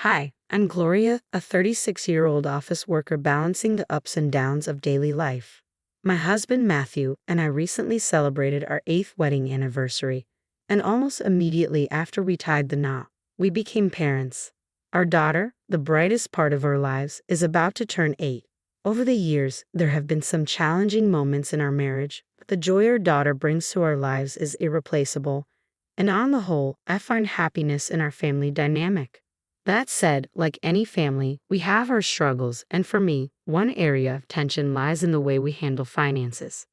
Hi, I'm Gloria, a 36-year-old office worker balancing the ups and downs of daily life. My husband Matthew and I recently celebrated our 8th wedding anniversary, and almost immediately after we tied the knot, we became parents. Our daughter, the brightest part of our lives, is about to turn 8. Over the years, there have been some challenging moments in our marriage, but the joy our daughter brings to our lives is irreplaceable, and on the whole, I find happiness in our family dynamic. That said, like any family, we have our struggles, and for me, one area of tension lies in the way we handle finances.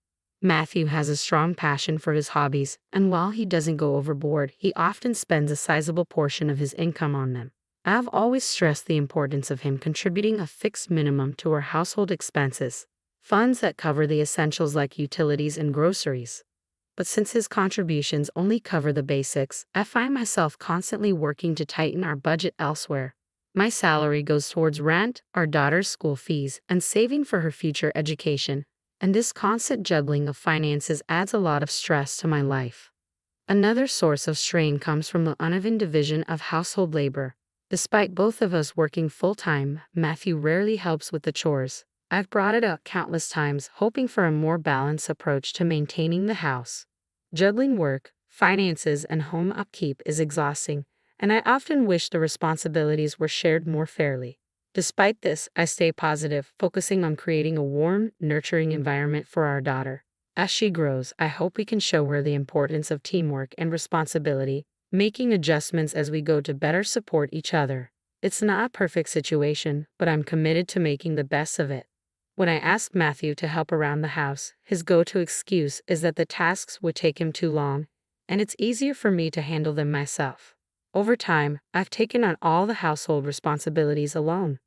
Matthew has a strong passion for his hobbies, and while he doesn't go overboard, he often spends a sizable portion of his income on them. I've always stressed the importance of him contributing a fixed minimum to our household expenses, funds that cover the essentials like utilities and groceries. But since his contributions only cover the basics, I find myself constantly working to tighten our budget elsewhere. My salary goes towards rent, our daughter's school fees, and saving for her future education, and this constant juggling of finances adds a lot of stress to my life. Another source of strain comes from the uneven division of household labor. Despite both of us working full-time, Matthew rarely helps with the chores. I've brought it up countless times, hoping for a more balanced approach to maintaining the house. Juggling work, finances, and home upkeep is exhausting, and I often wish the responsibilities were shared more fairly. Despite this, I stay positive, focusing on creating a warm, nurturing environment for our daughter. As she grows, I hope we can show her the importance of teamwork and responsibility, making adjustments as we go to better support each other. It's not a perfect situation, but I'm committed to making the best of it. When I asked Matthew to help around the house, his go-to excuse is that the tasks would take him too long, and it's easier for me to handle them myself. Over time, I've taken on all the household responsibilities alone.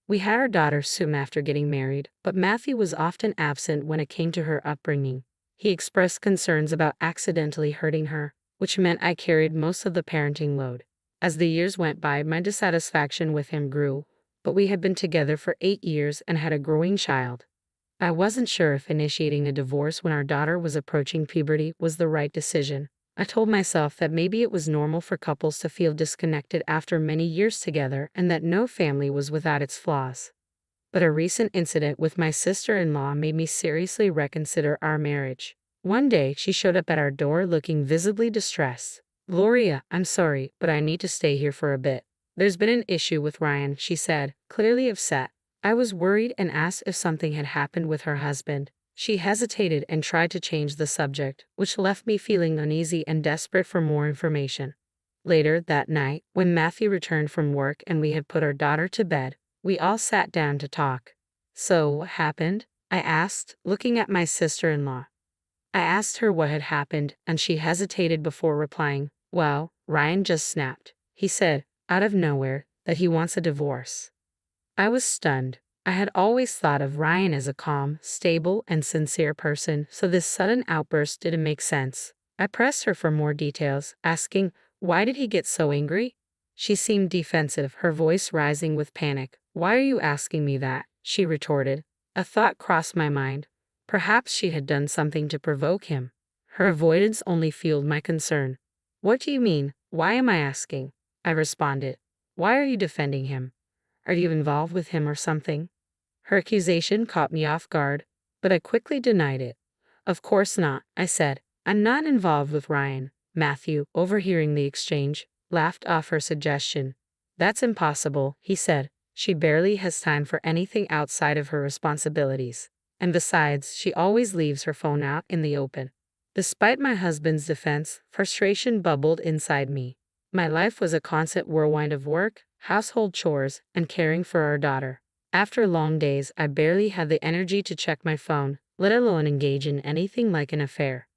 We had our daughter soon after getting married, but Matthew was often absent when it came to her upbringing. He expressed concerns about accidentally hurting her, which meant I carried most of the parenting load. As the years went by, my dissatisfaction with him grew, but we had been together for 8 years and had a growing child. I wasn't sure if initiating a divorce when our daughter was approaching puberty was the right decision. I told myself that maybe it was normal for couples to feel disconnected after many years together and that no family was without its flaws. But a recent incident with my sister-in-law made me seriously reconsider our marriage. One day, she showed up at our door looking visibly distressed. "Gloria, I'm sorry, but I need to stay here for a bit. There's been an issue with Ryan," she said, clearly upset. I was worried and asked if something had happened with her husband. She hesitated and tried to change the subject, which left me feeling uneasy and desperate for more information. Later that night, when Matthew returned from work and we had put our daughter to bed, we all sat down to talk. "So, what happened?" I asked, looking at my sister-in-law. I asked her what had happened, and she hesitated before replying. "Well, Ryan just snapped. He said, out of nowhere, that he wants a divorce." I was stunned. I had always thought of Ryan as a calm, stable, and sincere person, so this sudden outburst didn't make sense. I pressed her for more details, asking, "Why did he get so angry?" She seemed defensive, her voice rising with panic. "Why are you asking me that?" she retorted. A thought crossed my mind. Perhaps she had done something to provoke him. Her avoidance only fueled my concern. "What do you mean? Why am I asking?" I responded. "Why are you defending him? Are you involved with him or something?" Her accusation caught me off guard, but I quickly denied it. "Of course not," I said. "I'm not involved with Ryan." Matthew, overhearing the exchange, laughed off her suggestion. "That's impossible," he said. "She barely has time for anything outside of her responsibilities. And besides, she always leaves her phone out in the open." Despite my husband's defense, frustration bubbled inside me. My life was a constant whirlwind of work, household chores, and caring for our daughter. After long days, I barely had the energy to check my phone, let alone engage in anything like an affair.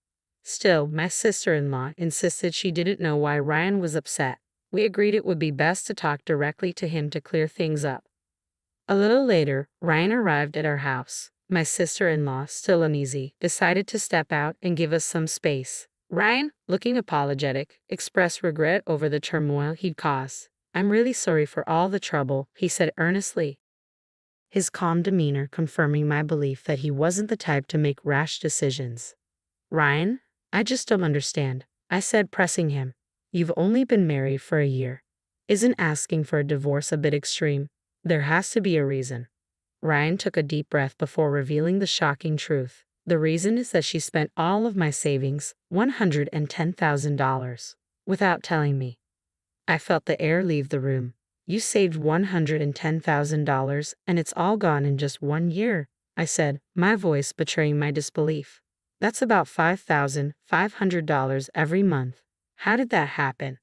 Still, my sister-in-law insisted she didn't know why Ryan was upset. We agreed it would be best to talk directly to him to clear things up. A little later, Ryan arrived at our house. My sister-in-law, still uneasy, decided to step out and give us some space. Ryan, looking apologetic, expressed regret over the turmoil he'd caused. "I'm really sorry for all the trouble," he said earnestly, his calm demeanor confirming my belief that he wasn't the type to make rash decisions. "Ryan, I just don't understand," I said, pressing him. "You've only been married for a year. Isn't asking for a divorce a bit extreme? There has to be a reason. Ryan took a deep breath before revealing the shocking truth. The reason is that she spent all of my savings, $110,000, without telling me. I felt the air leave the room. You saved $110,000 and it's all gone in just 1 year, I said, my voice betraying my disbelief. That's about $5,500 every month. How did that happen?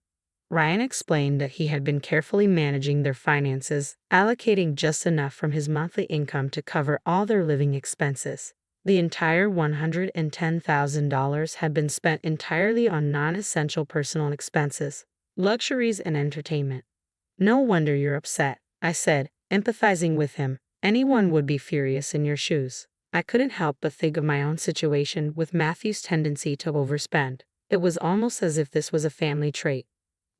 Ryan explained that he had been carefully managing their finances, allocating just enough from his monthly income to cover all their living expenses. The entire $110,000 had been spent entirely on non-essential personal expenses, luxuries, and entertainment. No wonder you're upset, I said, empathizing with him. Anyone would be furious in your shoes. I couldn't help but think of my own situation with Matthew's tendency to overspend. It was almost as if this was a family trait.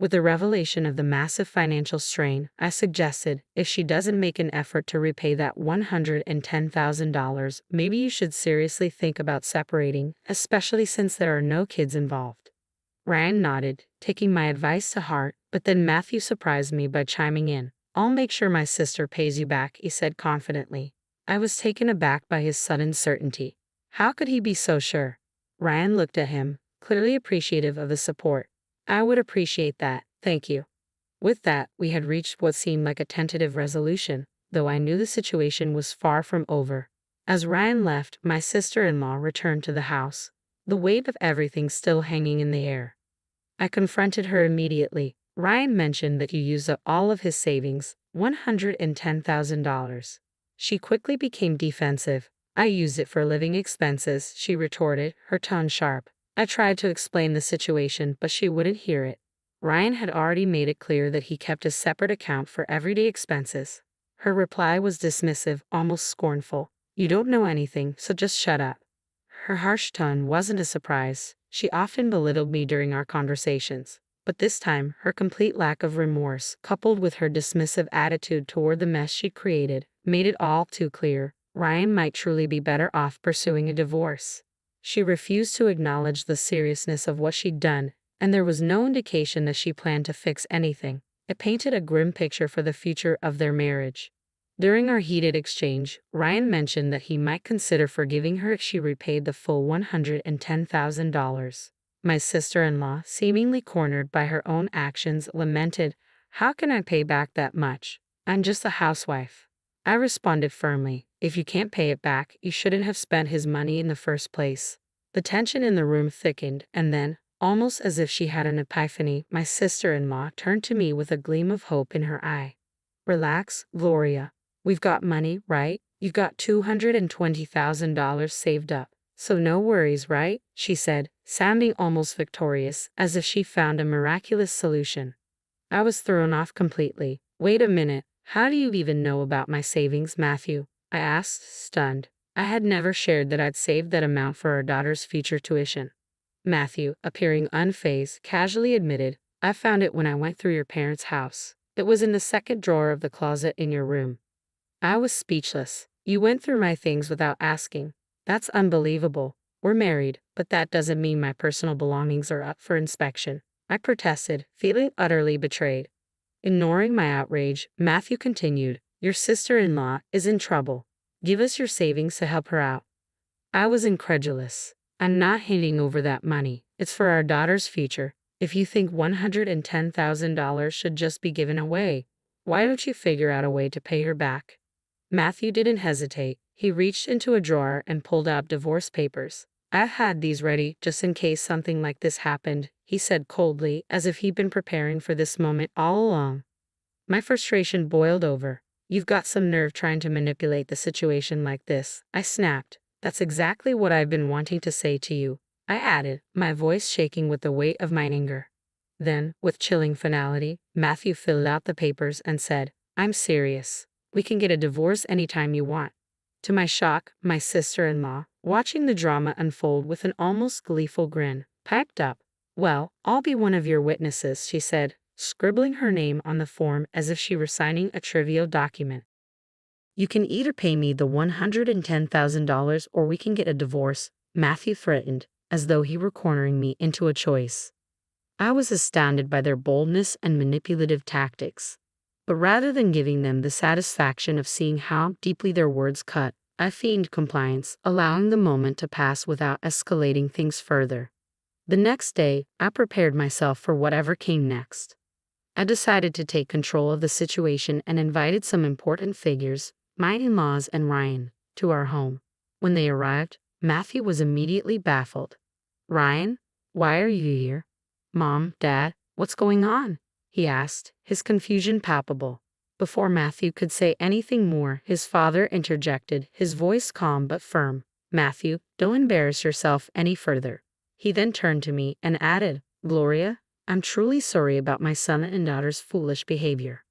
With the revelation of the massive financial strain, I suggested, if she doesn't make an effort to repay that $110,000, maybe you should seriously think about separating, especially since there are no kids involved. Ryan nodded, taking my advice to heart, but then Matthew surprised me by chiming in. I'll make sure my sister pays you back, he said confidently. I was taken aback by his sudden certainty. How could he be so sure? Ryan looked at him, clearly appreciative of the support. I would appreciate that, thank you. With that, we had reached what seemed like a tentative resolution, though I knew the situation was far from over. As Ryan left, my sister-in-law returned to the house, the weight of everything still hanging in the air. I confronted her immediately. Ryan mentioned that you used up all of his savings, $110,000. She quickly became defensive. I used it for living expenses, she retorted, her tone sharp. I tried to explain the situation, but she wouldn't hear it. Ryan had already made it clear that he kept a separate account for everyday expenses. Her reply was dismissive, almost scornful. You don't know anything, so just shut up. Her harsh tone wasn't a surprise. She often belittled me during our conversations. But this time, her complete lack of remorse, coupled with her dismissive attitude toward the mess she'd created, made it all too clear. Ryan might truly be better off pursuing a divorce. She refused to acknowledge the seriousness of what she'd done, and there was no indication that she planned to fix anything. It painted a grim picture for the future of their marriage. During our heated exchange, Ryan mentioned that he might consider forgiving her if she repaid the full $110,000. My sister-in-law, seemingly cornered by her own actions, lamented, "How can I pay back that much? I'm just a housewife." I responded firmly, "If you can't pay it back, you shouldn't have spent his money in the first place." The tension in the room thickened, and then, almost as if she had an epiphany, my sister-in-law turned to me with a gleam of hope in her eye. "Relax, Gloria. We've got money, right? You've got $220,000 saved up. So no worries, right?" she said, sounding almost victorious, as if she found a miraculous solution. I was thrown off completely. "Wait a minute. How do you even know about my savings, Matthew?" I asked, stunned. I had never shared that I'd saved that amount for our daughter's future tuition. Matthew, appearing unfazed, casually admitted, "I found it when I went through your parents' house. It was in the second drawer of the closet in your room." I was speechless. "You went through my things without asking. That's unbelievable. We're married, but that doesn't mean my personal belongings are up for inspection," I protested, feeling utterly betrayed. Ignoring my outrage, Matthew continued, "Your sister-in-law is in trouble. Give us your savings to help her out." I was incredulous. "I'm not handing over that money. It's for our daughter's future. If you think $110,000 should just be given away, why don't you figure out a way to pay her back?" Matthew didn't hesitate. He reached into a drawer and pulled out divorce papers. "I've had these ready just in case something like this happened," he said coldly, as if he'd been preparing for this moment all along. My frustration boiled over. "You've got some nerve trying to manipulate the situation like this," I snapped. "That's exactly what I've been wanting to say to you," I added, my voice shaking with the weight of my anger. Then, with chilling finality, Matthew filled out the papers and said, "I'm serious. We can get a divorce anytime you want." To my shock, my sister-in-law, watching the drama unfold with an almost gleeful grin, piped up. "Well, I'll be one of your witnesses," she said, scribbling her name on the form as if she were signing a trivial document. "You can either pay me the $110,000 or we can get a divorce," Matthew threatened, as though he were cornering me into a choice. I was astounded by their boldness and manipulative tactics. But rather than giving them the satisfaction of seeing how deeply their words cut, I feigned compliance, allowing the moment to pass without escalating things further. The next day, I prepared myself for whatever came next. I decided to take control of the situation and invited some important figures, my in-laws and Ryan, to our home. When they arrived, Matthew was immediately baffled. "Ryan, why are you here?" "Mom, Dad, what's going on?" he asked, his confusion palpable. Before Matthew could say anything more, his father interjected, his voice calm but firm. "Matthew, don't embarrass yourself any further." He then turned to me and added, "Gloria, I'm truly sorry about my son and daughter's foolish behavior."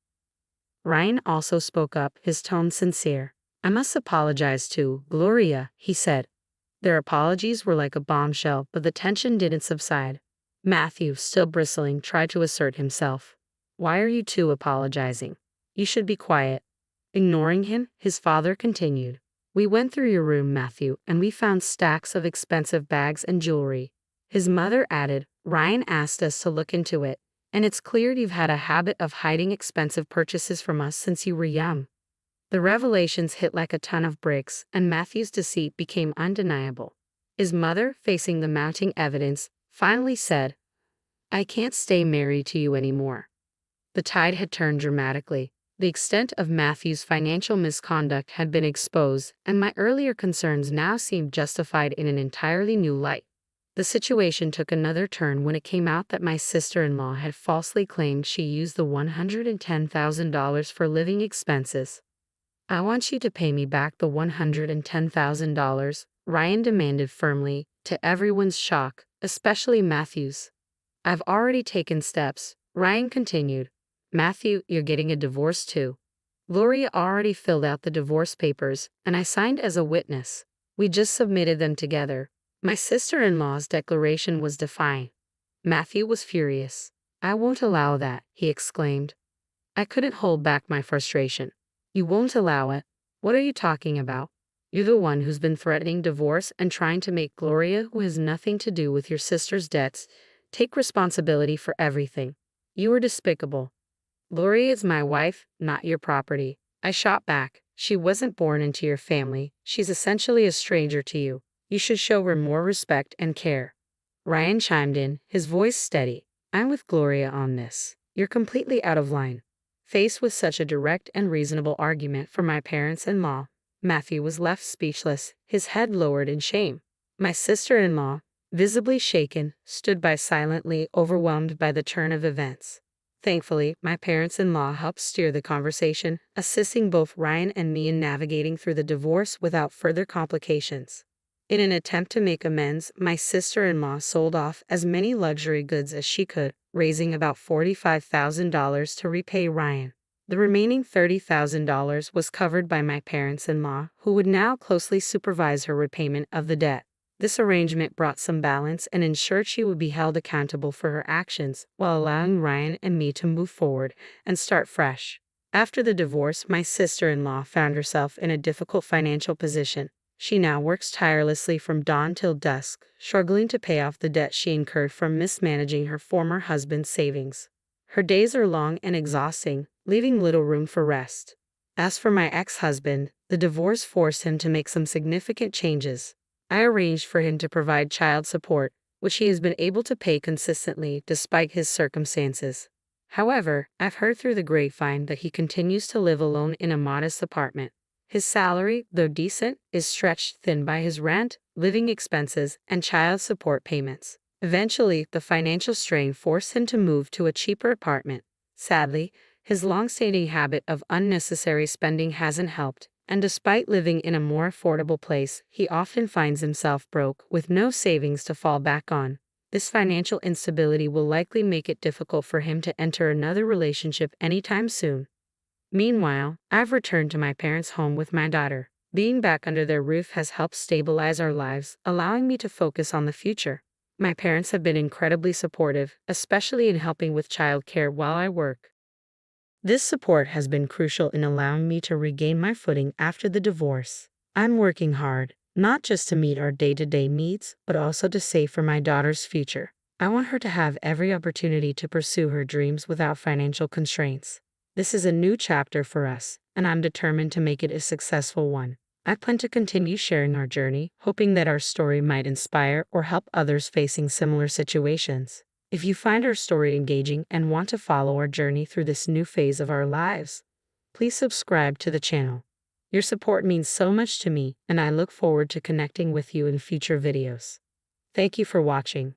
Ryan also spoke up, his tone sincere. "I must apologize to Gloria," he said. Their apologies were like a bombshell, but the tension didn't subside. Matthew, still bristling, tried to assert himself. "Why are you two apologizing? You should be quiet." Ignoring him, his father continued. "We went through your room, Matthew, and we found stacks of expensive bags and jewelry." His mother added, "Ryan asked us to look into it, and it's clear you've had a habit of hiding expensive purchases from us since you were young." The revelations hit like a ton of bricks, and Matthew's deceit became undeniable. His mother, facing the mounting evidence, finally said, "I can't stay married to you anymore." The tide had turned dramatically. The extent of Matthew's financial misconduct had been exposed, and my earlier concerns now seemed justified in an entirely new light. The situation took another turn when it came out that my sister-in-law had falsely claimed she used the $110,000 for living expenses. "I want you to pay me back the $110,000, Ryan demanded firmly, to everyone's shock, especially Matthew's. "I've already taken steps," Ryan continued. "Matthew, you're getting a divorce too. Gloria already filled out the divorce papers, and I signed as a witness. We just submitted them together." My sister-in-law's declaration was defiant. Matthew was furious. "I won't allow that," he exclaimed. I couldn't hold back my frustration. "You won't allow it? What are you talking about? You're the one who's been threatening divorce and trying to make Gloria, who has nothing to do with your sister's debts, take responsibility for everything. You are despicable. Gloria is my wife, not your property." I shot back. "She wasn't born into your family. She's essentially a stranger to you. You should show her more respect and care." Ryan chimed in, his voice steady. "I'm with Gloria on this. You're completely out of line." Faced with such a direct and reasonable argument from my parents-in-law, Matthew was left speechless, his head lowered in shame. My sister-in-law, visibly shaken, stood by silently, overwhelmed by the turn of events. Thankfully, my parents-in-law helped steer the conversation, assisting both Ryan and me in navigating through the divorce without further complications. In an attempt to make amends, my sister-in-law sold off as many luxury goods as she could, raising about $45,000 to repay Ryan. The remaining $30,000 was covered by my parents-in-law, who would now closely supervise her repayment of the debt. This arrangement brought some balance and ensured she would be held accountable for her actions, while allowing Ryan and me to move forward and start fresh. After the divorce, my sister-in-law found herself in a difficult financial position. She now works tirelessly from dawn till dusk, struggling to pay off the debt she incurred from mismanaging her former husband's savings. Her days are long and exhausting, leaving little room for rest. As for my ex-husband, the divorce forced him to make some significant changes. I arranged for him to provide child support, which he has been able to pay consistently despite his circumstances. However, I've heard through the grapevine that he continues to live alone in a modest apartment. His salary, though decent, is stretched thin by his rent, living expenses, and child support payments. Eventually, the financial strain forced him to move to a cheaper apartment. Sadly, his long-standing habit of unnecessary spending hasn't helped, and despite living in a more affordable place, he often finds himself broke, with no savings to fall back on. This financial instability will likely make it difficult for him to enter another relationship anytime soon. Meanwhile, I've returned to my parents' home with my daughter. Being back under their roof has helped stabilize our lives, allowing me to focus on the future. My parents have been incredibly supportive, especially in helping with childcare while I work. This support has been crucial in allowing me to regain my footing after the divorce. I'm working hard, not just to meet our day-to-day needs, but also to save for my daughter's future. I want her to have every opportunity to pursue her dreams without financial constraints. This is a new chapter for us, and I'm determined to make it a successful one. I plan to continue sharing our journey, hoping that our story might inspire or help others facing similar situations. If you find our story engaging and want to follow our journey through this new phase of our lives, please subscribe to the channel. Your support means so much to me, and I look forward to connecting with you in future videos. Thank you for watching.